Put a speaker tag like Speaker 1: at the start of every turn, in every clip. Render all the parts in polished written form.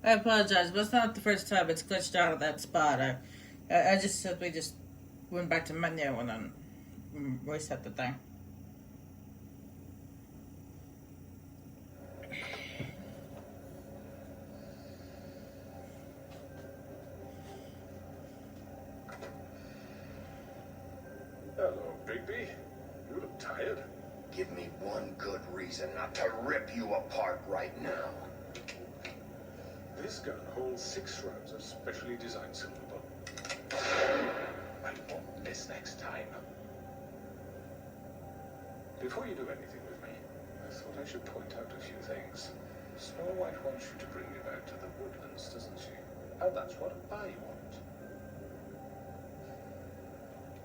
Speaker 1: I apologize, but it's not the first time it's glitched out of that spot. I just simply just went back to menu and then reset the thing.
Speaker 2: Hello, Bigby. You look tired.
Speaker 3: Give me one good reason not to rip you apart right now.
Speaker 2: This gun holds 6 rounds of specially designed silver bullet. I won't miss next time. Before you do anything with me, I thought I should point out a few things. Snow White wants you to bring me back to the woodlands, doesn't she? And that's what I want.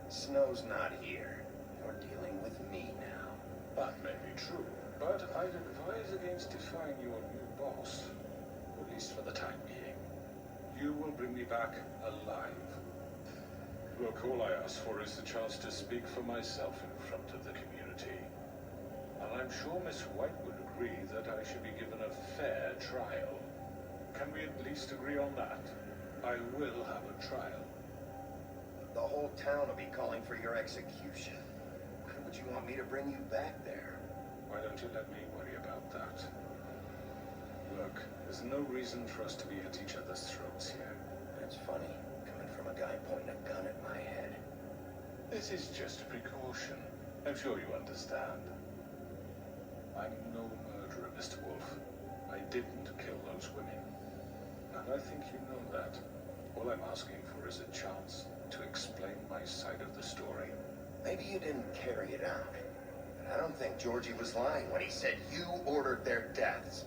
Speaker 3: Snow's not here. You're dealing with me now.
Speaker 2: That may be true, but I'd advise against defying your new boss, at least for the time being. You will bring me back alive. Look, all I ask for is the chance to speak for myself in front of the community. And I'm sure Miss White would agree that I should be given a fair trial. Can we at least agree on that? I will have a trial.
Speaker 3: The whole town will be calling for your execution. Why would you want me to bring you back there?
Speaker 2: Why don't you let me worry about that? Look, there's no reason for us to be at each other's throats here.
Speaker 3: That's funny, coming from a guy pointing a gun at my head.
Speaker 2: This is just a precaution. I'm sure you understand. I'm no murderer, Mr. Wolf. I didn't kill those women. And I think you know that. All I'm asking for is a chance to explain my side of the story.
Speaker 3: Maybe you didn't carry it out. But I don't think Georgie was lying when he said you ordered their deaths.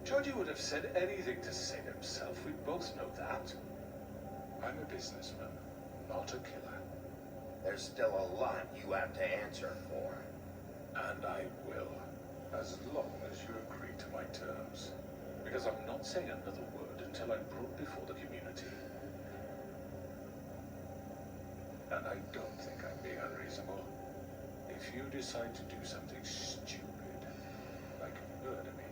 Speaker 2: Georgie would have said anything to save himself. We both know that. I'm a businessman, not a killer.
Speaker 3: There's still a lot you have to answer for.
Speaker 2: And I will, as long as you agree to my terms. Because I'm not saying another word until I'm brought before the community. And I don't think I'm being unreasonable. If you decide to do something stupid, like murder me,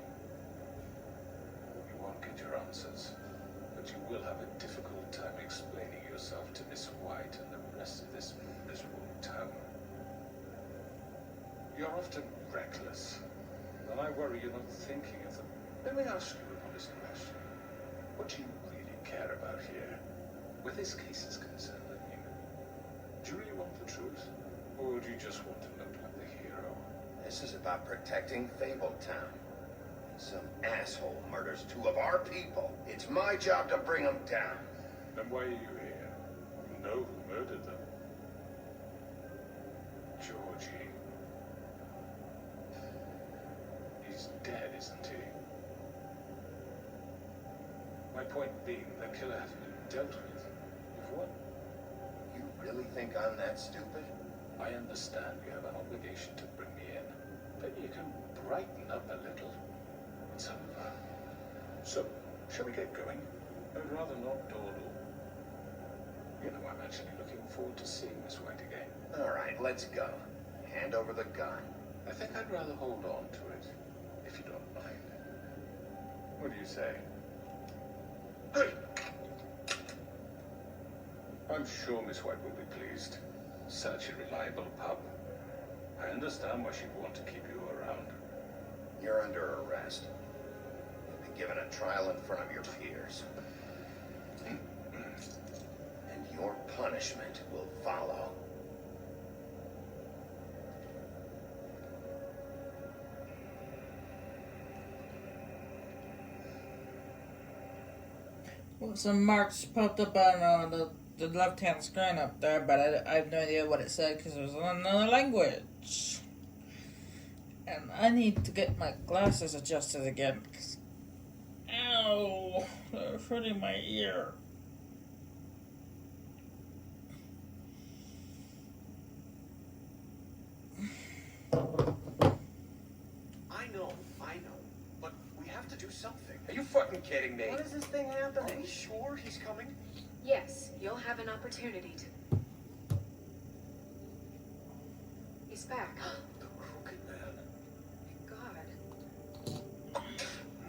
Speaker 2: you won't get your answers. But you will have a difficult time explaining yourself to Miss White and the rest of this miserable town. You're often reckless, and I worry you're not thinking of them. Let me ask you an honest question. What do you really care about here? Where this case is concerned, I mean. Do you really want the truth? Or do you just want to look like the hero?
Speaker 3: This is about protecting Fabletown. Some asshole murders 2 of our people. It's my job to bring them down.
Speaker 2: Then why are you here? You know who murdered them. Georgie. He's dead, isn't he? My point being, the killer has been dealt with. You've won.
Speaker 3: You really think I'm that stupid?
Speaker 2: I understand you have an obligation to bring me in, but you can brighten up a little. It's over. So, shall we get going? I'd rather not dawdle. You know, I'm actually looking forward to seeing Miss White again.
Speaker 3: All right, let's go. Hand over the gun.
Speaker 2: I think I'd rather hold on to it, if you don't mind. What do you say? Hey! I'm sure Miss White will be pleased. Such a reliable pup. I understand why she'd want to keep you around.
Speaker 3: You're under arrest. You'll be given a trial in front of your peers. And your punishment will follow.
Speaker 1: Well, some marks popped up on the left-hand screen up there, but I have no idea what it said because it was in another language. And I need to get my glasses adjusted again. Ow! They're hurting my ear.
Speaker 4: I know, but we have to do something.
Speaker 3: Are you fucking kidding me?
Speaker 4: What is this thing happening? Are we sure he's coming?
Speaker 5: Yes, you'll have an opportunity to. He's back.
Speaker 2: The crooked man.
Speaker 5: Thank God.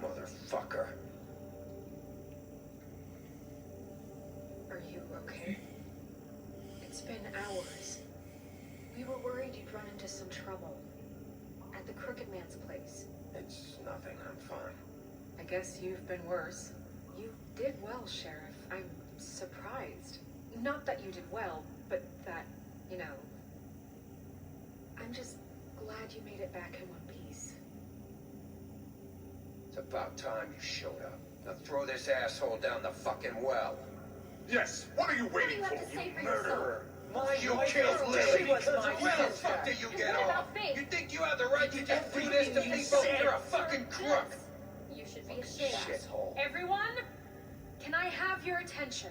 Speaker 3: Motherfucker.
Speaker 5: some trouble. At the Crooked Man's place.
Speaker 3: It's nothing, I'm fine.
Speaker 5: I guess you've been worse. You did well, Sheriff. I'm surprised. Not that you did well, but that, you know... I'm just glad you made it back in one piece.
Speaker 3: It's about time you showed up. Now throw this asshole down the fucking well.
Speaker 2: Yes, what are you waiting
Speaker 6: What do
Speaker 2: for,
Speaker 6: you have to say for
Speaker 2: you
Speaker 6: yourself?
Speaker 2: murderer?
Speaker 3: You
Speaker 4: wife
Speaker 3: killed
Speaker 4: was
Speaker 3: Lily!
Speaker 4: dead. Was my
Speaker 3: Where the
Speaker 4: sister.
Speaker 3: fuck did you
Speaker 6: And
Speaker 3: get
Speaker 6: what
Speaker 3: off?
Speaker 6: about Faith?
Speaker 3: You think you have the right to
Speaker 4: did
Speaker 3: just do this to
Speaker 4: everything you
Speaker 3: people?
Speaker 4: said.
Speaker 3: You're a fucking crook!
Speaker 6: You should be ashamed.
Speaker 3: Shithole.
Speaker 5: Everyone, can I have your attention?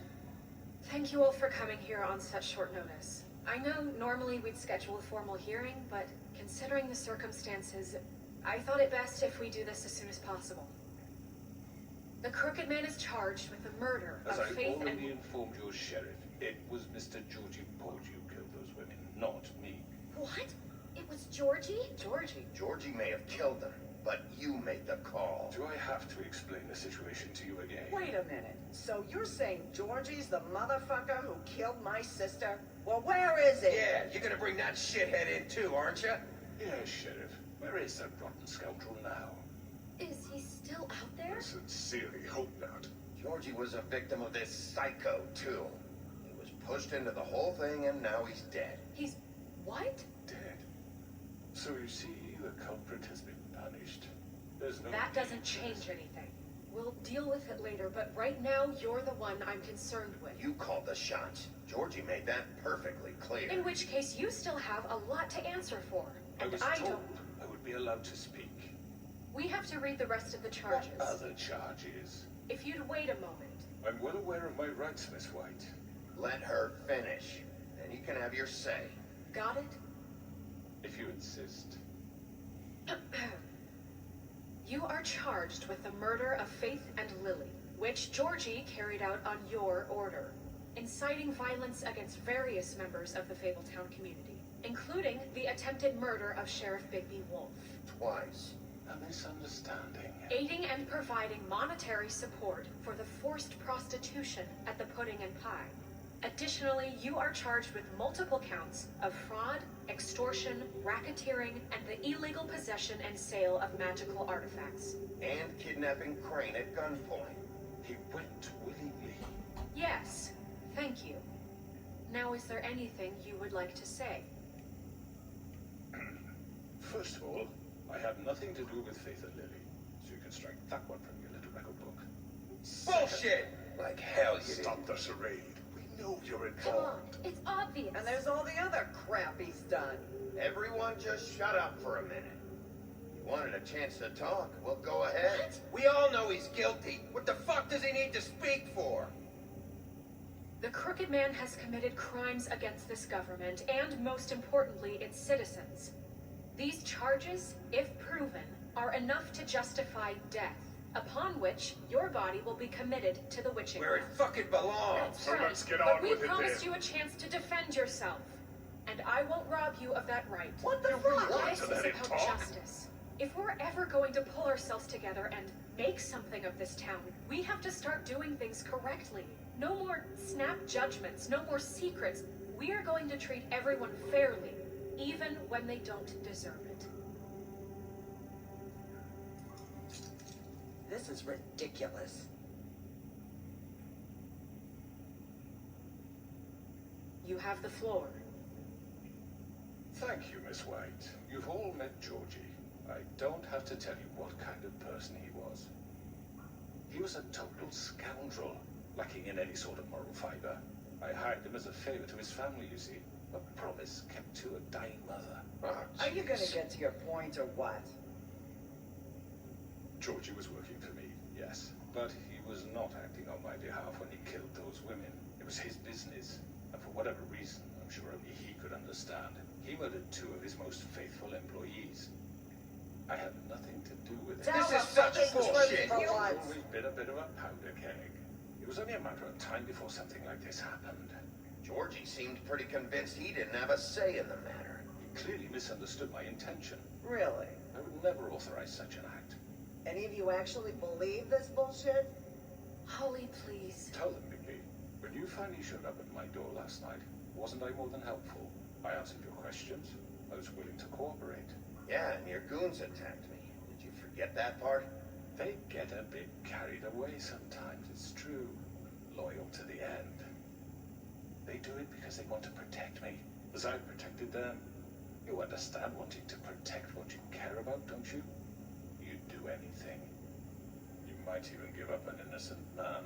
Speaker 5: Thank you all for coming here on such short notice. I know normally we'd schedule a formal hearing, but considering the circumstances, I thought it best if we do this as soon as possible. The Crooked Man is charged with the murder
Speaker 7: As
Speaker 5: of
Speaker 7: I
Speaker 5: Faith and...
Speaker 7: already informed your sheriff, it was Mr. Georgie Porge who killed those women, not me.
Speaker 6: What? It was Georgie?
Speaker 5: Georgie?
Speaker 3: Georgie may have killed them, but you made the call.
Speaker 2: Do I have to explain the situation to you again?
Speaker 4: Wait a minute. So you're saying Georgie's the motherfucker who killed my sister? Well, where is he?
Speaker 3: Yeah, you're gonna bring that shithead in too, aren't you?
Speaker 2: Yes, Sheriff. Where is that rotten scoundrel now?
Speaker 6: Is he still out there?
Speaker 2: I sincerely hope not.
Speaker 3: Georgie was a victim of this psycho, too. He was pushed into the whole thing and now he's dead.
Speaker 5: He's... what?
Speaker 2: Dead. So you see, the culprit has been punished. There's no...
Speaker 5: That doesn't change anything. We'll deal with it later, but right now you're the one I'm concerned with.
Speaker 3: You called the shots. Georgie made that perfectly clear.
Speaker 5: In which case, you still have a lot to answer for.
Speaker 2: I
Speaker 5: And
Speaker 2: was
Speaker 5: I
Speaker 2: told
Speaker 5: don't...
Speaker 2: I would be allowed to speak.
Speaker 5: We have to read the rest of the charges.
Speaker 2: What other charges?
Speaker 5: If you'd wait a moment.
Speaker 2: I'm well aware of my rights, Miss White.
Speaker 3: Let her finish. Then you can have your say.
Speaker 5: Got it?
Speaker 2: If you insist.
Speaker 5: You are charged with the murder of Faith and Lily, which Georgie carried out on your order, inciting violence against various members of the Fabletown community, including the attempted murder of Sheriff Bigby Wolf,
Speaker 3: Twice.
Speaker 2: A misunderstanding.
Speaker 5: aiding and providing monetary support for the forced prostitution at the Pudding and Pie. Additionally, you are charged with multiple counts of fraud, extortion, racketeering, and the illegal possession and sale of magical artifacts.
Speaker 3: And kidnapping Crane at gunpoint.
Speaker 2: He went willingly.
Speaker 5: Yes, thank you. Now, is there anything you would like to say?
Speaker 2: First of all, I have nothing to do with Faith and Lily, so you can strike that one from your little record book.
Speaker 3: Bullshit! Like hell you
Speaker 2: Stop the charade. We know you're
Speaker 6: Come on,
Speaker 2: involved.
Speaker 6: it's obvious.
Speaker 4: And there's all the other crap he's done.
Speaker 3: Everyone just shut up for a minute. You wanted a chance to talk? Well, go ahead.
Speaker 6: What?
Speaker 3: We all know he's guilty. What the fuck does he need to speak for?
Speaker 5: The Crooked Man has committed crimes against this government and, most importantly, its citizens. These charges, if proven, are enough to justify death, upon which your body will be committed to the witching
Speaker 3: Where it
Speaker 5: rack.
Speaker 3: fucking belongs.
Speaker 5: That's
Speaker 2: So
Speaker 5: right,
Speaker 2: let's get
Speaker 5: but
Speaker 2: on
Speaker 5: we
Speaker 2: with it
Speaker 5: promised
Speaker 2: then.
Speaker 5: you a chance to defend yourself, and I won't rob you of that right.
Speaker 4: What the
Speaker 2: You
Speaker 4: fuck?
Speaker 2: want
Speaker 5: This
Speaker 2: to
Speaker 5: is
Speaker 2: let him
Speaker 5: about
Speaker 2: talk?
Speaker 5: justice. If we're ever going to pull ourselves together and make something of this town, we have to start doing things correctly. No more snap judgments, no more secrets. We are going to treat everyone fairly, even when they don't deserve it.
Speaker 4: This is ridiculous.
Speaker 5: You have the floor.
Speaker 2: Thank you, Miss White. You've all met Georgie. I don't have to tell you what kind of person he was. He was a total scoundrel, lacking in any sort of moral fiber. I hired him as a favor to his family, you see. A promise kept to a dying mother.
Speaker 3: Oh,
Speaker 4: Are you gonna
Speaker 3: jeez.
Speaker 4: get to your point or what?
Speaker 2: Georgie was working for me, yes. But he was not acting on my behalf when he killed those women. It was his business. And for whatever reason, I'm sure only he could understand, he murdered 2 of his most faithful employees. I had nothing to do with it.
Speaker 4: Tell
Speaker 3: This
Speaker 4: the
Speaker 3: is such
Speaker 4: fucking
Speaker 3: bullshit.
Speaker 4: truth for
Speaker 2: It's
Speaker 4: once.
Speaker 2: always been a bit of a powder keg. It was only a matter of time before something like this happened.
Speaker 3: Georgie seemed pretty convinced he didn't have a say in the matter.
Speaker 2: He clearly misunderstood my intention.
Speaker 4: Really?
Speaker 2: I would never authorize such an act.
Speaker 4: Any of you actually believe this bullshit?
Speaker 5: Holly, please.
Speaker 2: Tell them, Bigby, when you finally showed up at my door last night, wasn't I more than helpful? I answered your questions. I was willing to cooperate.
Speaker 3: Yeah, and your goons attacked me. Did you forget that part?
Speaker 2: They get a bit carried away sometimes, it's true. Loyal to the end. They do it because they want to protect me, as I protected them. You understand wanting to protect what you care about, don't you? You'd do anything. You might even give up an innocent man,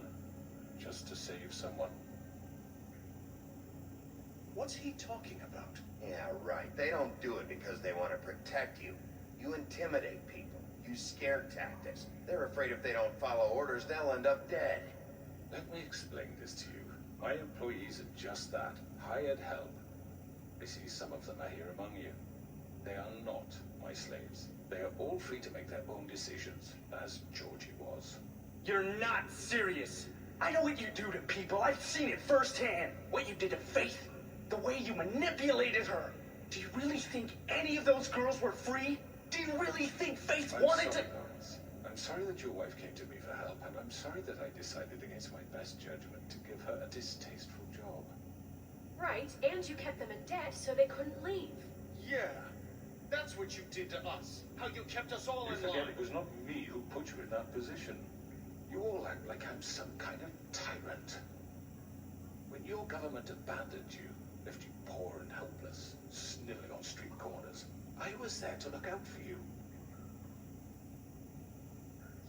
Speaker 2: just to save someone.
Speaker 7: What's he talking about?
Speaker 3: Yeah, right. They don't do it because they want to protect you. You intimidate people. Use scare tactics. They're afraid if they don't follow orders, they'll end up dead.
Speaker 2: Let me explain this to you. My employees are just that, hired help. I see some of them are here among you. They are not my slaves. They are all free to make their own decisions, as Georgie was.
Speaker 8: You're not serious. I know what you do to people. I've seen it firsthand. What you did to Faith. The way you manipulated her. Do you really think any of those girls were free? Do you really think Faith wanted to...
Speaker 2: Lawrence. I'm sorry that your wife came to me for help, and I'm sorry that I decided against my best judgment to give her a distasteful job.
Speaker 5: Right, and you kept them in debt so they couldn't leave.
Speaker 7: Yeah, that's what you did to us. How you kept us all
Speaker 2: You
Speaker 7: in
Speaker 2: forget
Speaker 7: line.
Speaker 2: it was not me who put you in that position. You all act like I'm some kind of tyrant. When your government abandoned you, left you poor and helpless, sniveling on street corners, I was there to look out for you.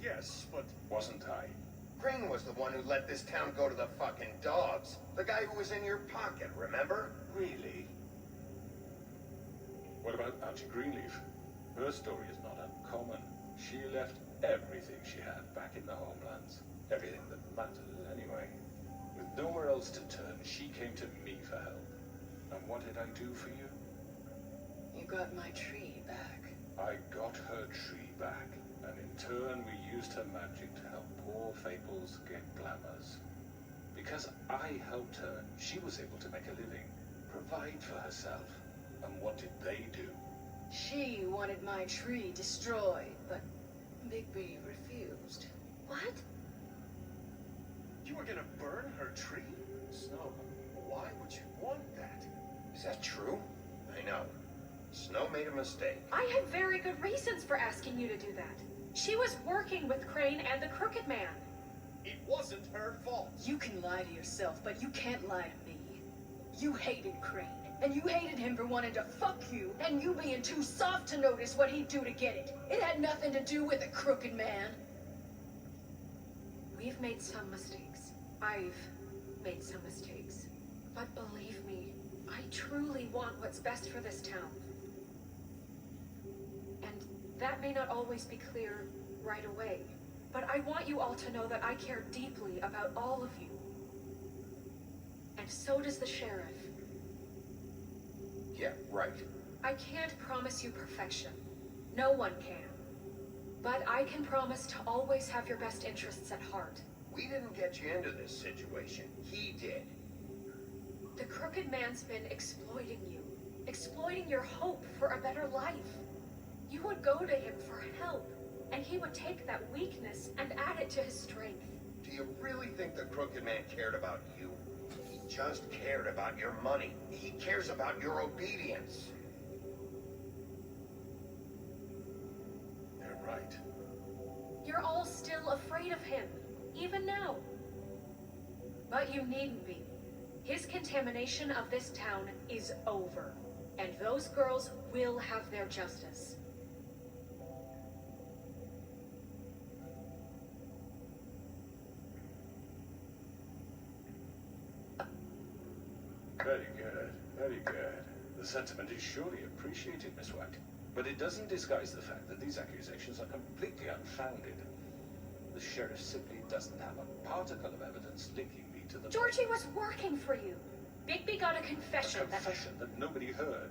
Speaker 7: Yes, but
Speaker 2: Wasn't I?
Speaker 3: Crane was the one who let this town go to the fucking dogs. The guy who was in your pocket, remember?
Speaker 2: Really? What about Auntie Greenleaf? Her story is not uncommon. She left everything she had back in the homelands. Everything that mattered, anyway. With nowhere else to turn, she came to me for help. And what did I do for you?
Speaker 9: You got my tree back.
Speaker 2: I got her tree back, and in turn we used her magic to help poor Fables get glamours. Because I helped her, she was able to make a living, provide for herself. And what did they do?
Speaker 9: She wanted my tree destroyed, but Bigby refused.
Speaker 6: What?
Speaker 7: you were gonna burn her tree? Snow, why would you want that?
Speaker 3: Is that true? I know. Snow made a mistake.
Speaker 5: I had very good reasons for asking you to do that. She was working with Crane and the Crooked Man.
Speaker 7: It wasn't her fault.
Speaker 9: You can lie to yourself, but you can't lie to me. You hated Crane, and you hated him for wanting to fuck you, and you being too soft to notice what he'd do to get it. It had nothing to do with the Crooked Man.
Speaker 5: We've made some mistakes. I've made some mistakes. But believe me, I truly want what's best for this town. And that may not always be clear right away. But I want you all to know that I care deeply about all of you. And so does the sheriff.
Speaker 3: Yeah, right.
Speaker 5: I can't promise you perfection. No one can. But I can promise to always have your best interests at heart.
Speaker 3: We didn't get you into this situation. He did.
Speaker 5: The Crooked Man's been exploiting you. Exploiting your hope for a better life. You would go to him for help, and he would take that weakness and add it to his strength.
Speaker 3: Do you really think the Crooked Man cared about you? He just cared about your money. He cares about your obedience.
Speaker 2: They're right.
Speaker 5: You're all still afraid of him, even now. But you needn't be. His contamination of this town is over, and those girls will have their justice.
Speaker 2: Very good, very good. The sentiment is surely appreciated, Miss White. But it doesn't disguise the fact that these accusations are completely unfounded. The sheriff simply doesn't have a particle of evidence linking me to the...
Speaker 5: Georgie was working for you. Bigby got a confession.
Speaker 2: A confession that nobody heard.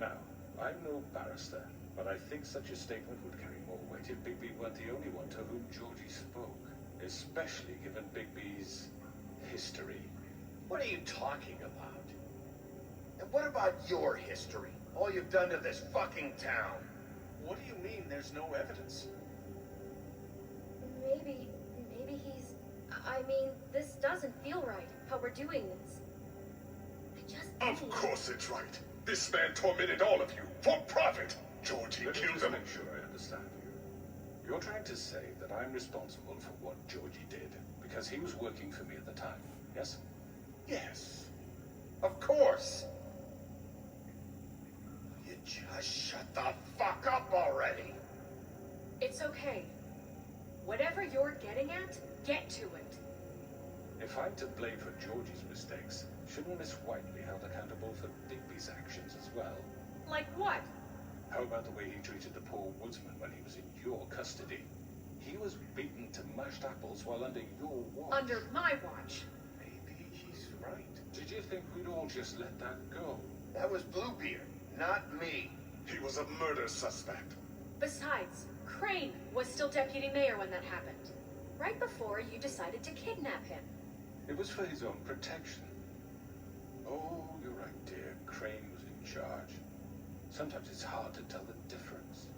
Speaker 2: Now, I'm no barrister, but I think such a statement would carry more weight if Bigby weren't the only one to whom Georgie spoke. Especially given Bigby's history.
Speaker 3: What are you talking about? And what about your history? All you've done to this fucking town?
Speaker 7: What do you mean there's no evidence?
Speaker 6: Maybe he's... I mean, this doesn't feel right, how we're doing this. I just
Speaker 10: Of
Speaker 6: think-
Speaker 10: course it's right.
Speaker 2: This man tormented all of you for profit. Georgie
Speaker 10: Let me
Speaker 2: killed
Speaker 10: just
Speaker 2: him.
Speaker 10: make sure I understand you. You're trying to say that I'm responsible for what Georgie did because he was working for me at the time, yes?
Speaker 3: Yes. Of course. You just shut the fuck up already.
Speaker 5: It's okay. Whatever you're getting at, get to it.
Speaker 10: If I'm to blame for Georgie's mistakes, shouldn't Miss White be held accountable for Digby's actions as well?
Speaker 5: Like what?
Speaker 10: How about the way he treated the poor woodsman when he was in your custody? He was beaten to mashed apples while under your watch.
Speaker 5: Under my watch.
Speaker 10: Maybe he's right. Did you think we'd all just let that go?
Speaker 3: That was Bluebeard, not me.
Speaker 2: He was a murder suspect.
Speaker 5: Besides, Crane was still deputy mayor when that happened. Right before you decided to kidnap him.
Speaker 10: It was for his own protection. Oh, you're right, dear. Crane was in charge. Sometimes it's hard to tell the difference.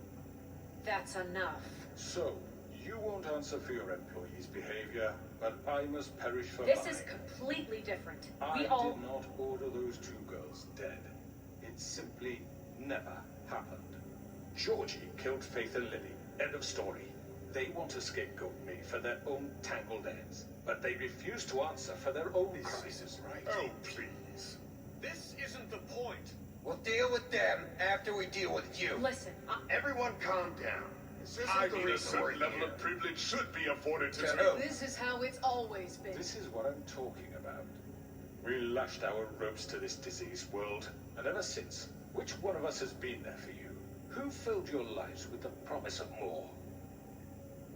Speaker 5: That's enough.
Speaker 10: So, you won't answer for your employees' behavior, but I must perish for
Speaker 5: This
Speaker 10: mine.
Speaker 5: is completely different.
Speaker 10: I
Speaker 5: We all...
Speaker 10: did not order those two girls dead. It simply never happened. Georgie killed Faith and Lily. End of story. They want to scapegoat me for their own tangled ends, but they refuse to answer for their own crimes.
Speaker 3: Right.
Speaker 2: Oh, please.
Speaker 7: This isn't the point.
Speaker 3: We'll deal with them after we deal with you.
Speaker 5: Listen,
Speaker 3: Everyone calm down. This isn't
Speaker 2: I
Speaker 3: the
Speaker 2: mean, a
Speaker 3: reason we're
Speaker 2: certain level
Speaker 3: here.
Speaker 2: of privilege should be afforded to
Speaker 3: To
Speaker 2: me.
Speaker 3: who?
Speaker 9: This is how it's always been.
Speaker 10: This is what I'm talking about. We lashed our ropes to this diseased world, and ever since, which one of us has been there for you? Who filled your lives with the promise of more?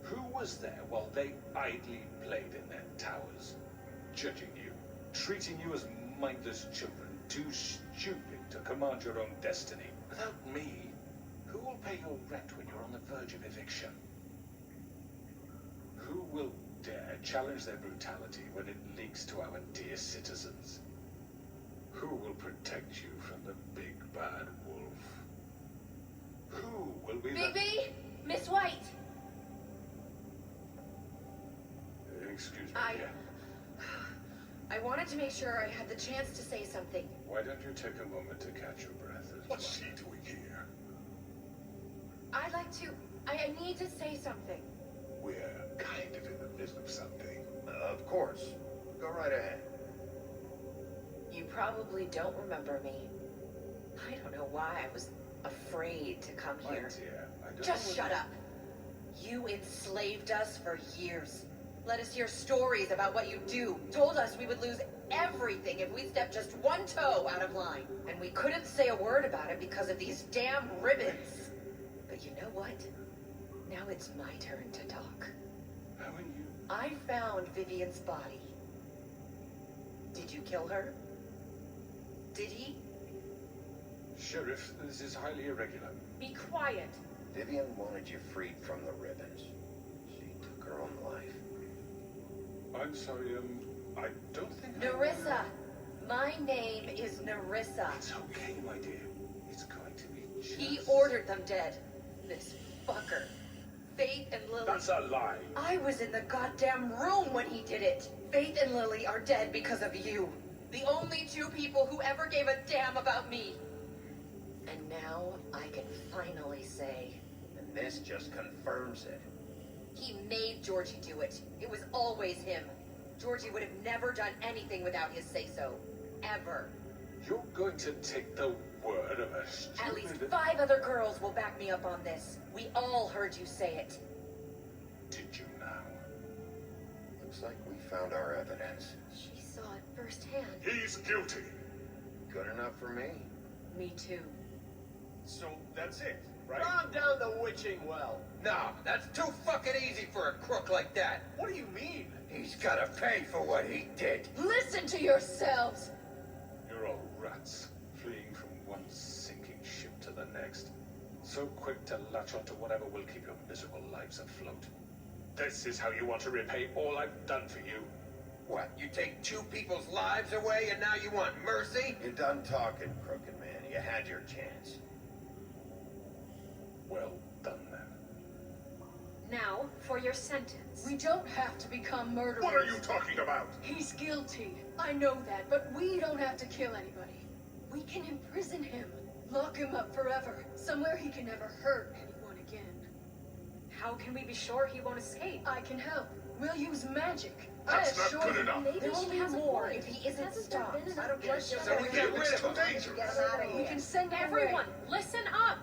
Speaker 10: Who was there while they idly played in their towers, judging you, treating you as mindless children, too stupid to command your own destiny? Without me, who will pay your rent when you're on the verge of eviction? Who will dare challenge their brutality when it leaks to our dear citizens? Who will protect you from the big bad wolf? Who will be
Speaker 6: Bigby? Miss White?
Speaker 10: Excuse me,
Speaker 6: I-
Speaker 10: dear.
Speaker 6: I wanted to make sure I had the chance to say something.
Speaker 10: Why don't you take a moment to catch your breath?
Speaker 2: What's she doing here?
Speaker 6: I'd like to... I need to say something.
Speaker 2: We're kind of in the middle of something.
Speaker 3: Of course. Go right ahead.
Speaker 11: You probably don't remember me. I don't know why I was afraid to come
Speaker 10: My
Speaker 11: here.
Speaker 10: dear, I don't
Speaker 11: Just
Speaker 10: know
Speaker 11: shut up. You enslaved us for years. Let us hear stories about what you do. Told us we would lose everything if we stepped just one toe out of line. And we couldn't say a word about it because of these damn ribbons. But you know what? Now it's my turn to talk.
Speaker 10: Haven't you?
Speaker 11: I found Vivian's body. Did you kill her? Did he?
Speaker 10: Sheriff, this is highly irregular.
Speaker 5: be quiet.
Speaker 3: Vivian wanted you freed from the ribbons. She took her own life.
Speaker 10: I'm sorry, I don't think
Speaker 11: Narissa. My name is Narissa.
Speaker 10: It's okay, my dear. It's going to be just...
Speaker 11: He ordered them dead. This fucker. Faith and Lily.
Speaker 10: That's a lie.
Speaker 11: I was in the goddamn room when he did it. Faith and Lily are dead because of you. The only two people who ever gave a damn about me. And now I can finally say,
Speaker 3: And this just confirms it.
Speaker 11: he made Georgie do it. It was always him. Georgie would have never done anything without his say-so. Ever.
Speaker 10: You're going to take the word of a stupid...
Speaker 11: At least 5 other girls will back me up on this. We all heard you say it.
Speaker 10: Did you now?
Speaker 3: Looks like we found our evidence.
Speaker 6: She saw it firsthand.
Speaker 2: He's guilty.
Speaker 3: Good enough for me.
Speaker 11: Me too.
Speaker 7: So that's it, right?
Speaker 8: Calm down the witching well.
Speaker 3: No, that's too fucking easy for a crook like that.
Speaker 7: What do you mean?
Speaker 3: He's gotta pay for what he did.
Speaker 9: Listen to yourselves!
Speaker 10: You're all rats, fleeing from one sinking ship to the next. So quick to latch onto whatever will keep your miserable lives afloat. This is how you want to repay all I've done for you.
Speaker 3: What, you take 2 people's lives away and now you want mercy? You're done talking, crooked man. You had your chance.
Speaker 10: Well done, then.
Speaker 5: Now, for your sentence.
Speaker 9: We don't have to become murderers.
Speaker 2: What are you talking about?
Speaker 9: He's guilty. I know that, but we don't have to kill anybody. We can imprison him. Lock him up forever. Somewhere he can never hurt anyone again.
Speaker 5: How can we be sure he won't escape?
Speaker 9: I can help. We'll use magic.
Speaker 2: That's
Speaker 9: I
Speaker 2: not
Speaker 9: assure
Speaker 2: good
Speaker 9: you.
Speaker 2: enough.
Speaker 6: Maybe
Speaker 11: There will
Speaker 6: she
Speaker 11: be
Speaker 6: has a
Speaker 11: more
Speaker 6: point.
Speaker 11: if he isn't
Speaker 6: Hasn't there
Speaker 11: stopped.
Speaker 6: been
Speaker 3: I don't
Speaker 6: enough
Speaker 3: get it.
Speaker 6: bloodshed
Speaker 3: So we
Speaker 6: already?
Speaker 3: get rid of him.
Speaker 6: Get him out of
Speaker 9: We
Speaker 6: here.
Speaker 9: can send him
Speaker 5: Everyone,
Speaker 9: away.
Speaker 5: listen up!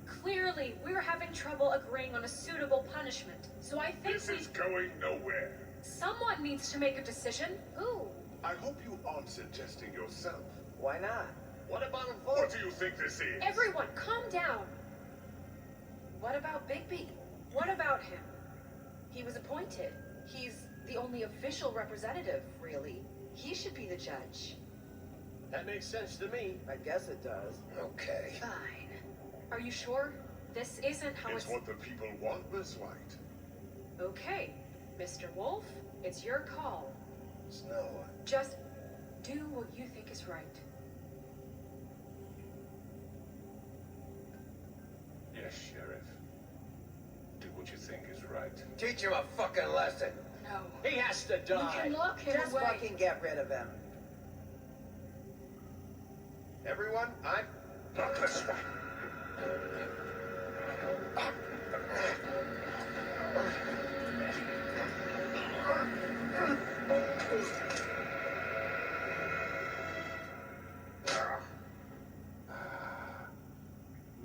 Speaker 5: Clearly, we're having trouble agreeing on a suitable punishment. So I think
Speaker 2: This is going nowhere.
Speaker 5: someone needs to make a decision.
Speaker 6: Who?
Speaker 2: I hope you aren't suggesting yourself.
Speaker 4: Why not?
Speaker 3: What about a
Speaker 2: What
Speaker 3: vote?
Speaker 2: do you think this is?
Speaker 5: Everyone, calm down.
Speaker 11: What about Bigby?
Speaker 5: What about him?
Speaker 11: He was appointed. He's the only official representative, really. He should be the judge.
Speaker 7: That makes sense to me.
Speaker 4: I guess it does.
Speaker 3: Okay.
Speaker 11: Fine.
Speaker 5: Are you sure? This isn't how
Speaker 2: It's what the people want, Miss White.
Speaker 5: Okay, Mr. Wolf, it's your call.
Speaker 3: Snow.
Speaker 5: Just do what you think is right.
Speaker 10: Yes, Sheriff. Do what you think is right.
Speaker 3: Teach him a fucking lesson.
Speaker 9: No.
Speaker 7: He has to
Speaker 9: We
Speaker 7: die.
Speaker 9: can lock him
Speaker 4: Just
Speaker 9: away.
Speaker 4: fucking get rid of him.
Speaker 3: Everyone, I'm...
Speaker 10: Not this way.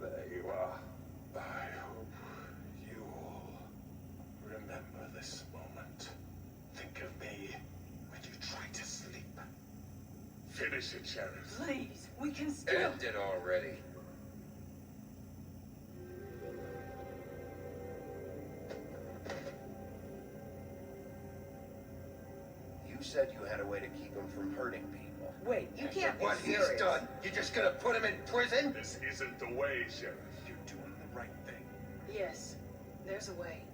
Speaker 10: There you are. I hope you all remember this moment. Think of me when you try to sleep.
Speaker 2: Finish it, Sheriff.
Speaker 9: Please, we can still.
Speaker 3: End it already. You said you had a way to keep him from hurting people.
Speaker 4: Wait, you can't be
Speaker 3: What
Speaker 4: serious.
Speaker 3: he's done, you just gonna put him in prison?
Speaker 2: This isn't the way, Sheriff.
Speaker 10: You're doing the right thing.
Speaker 9: Yes, there's a way.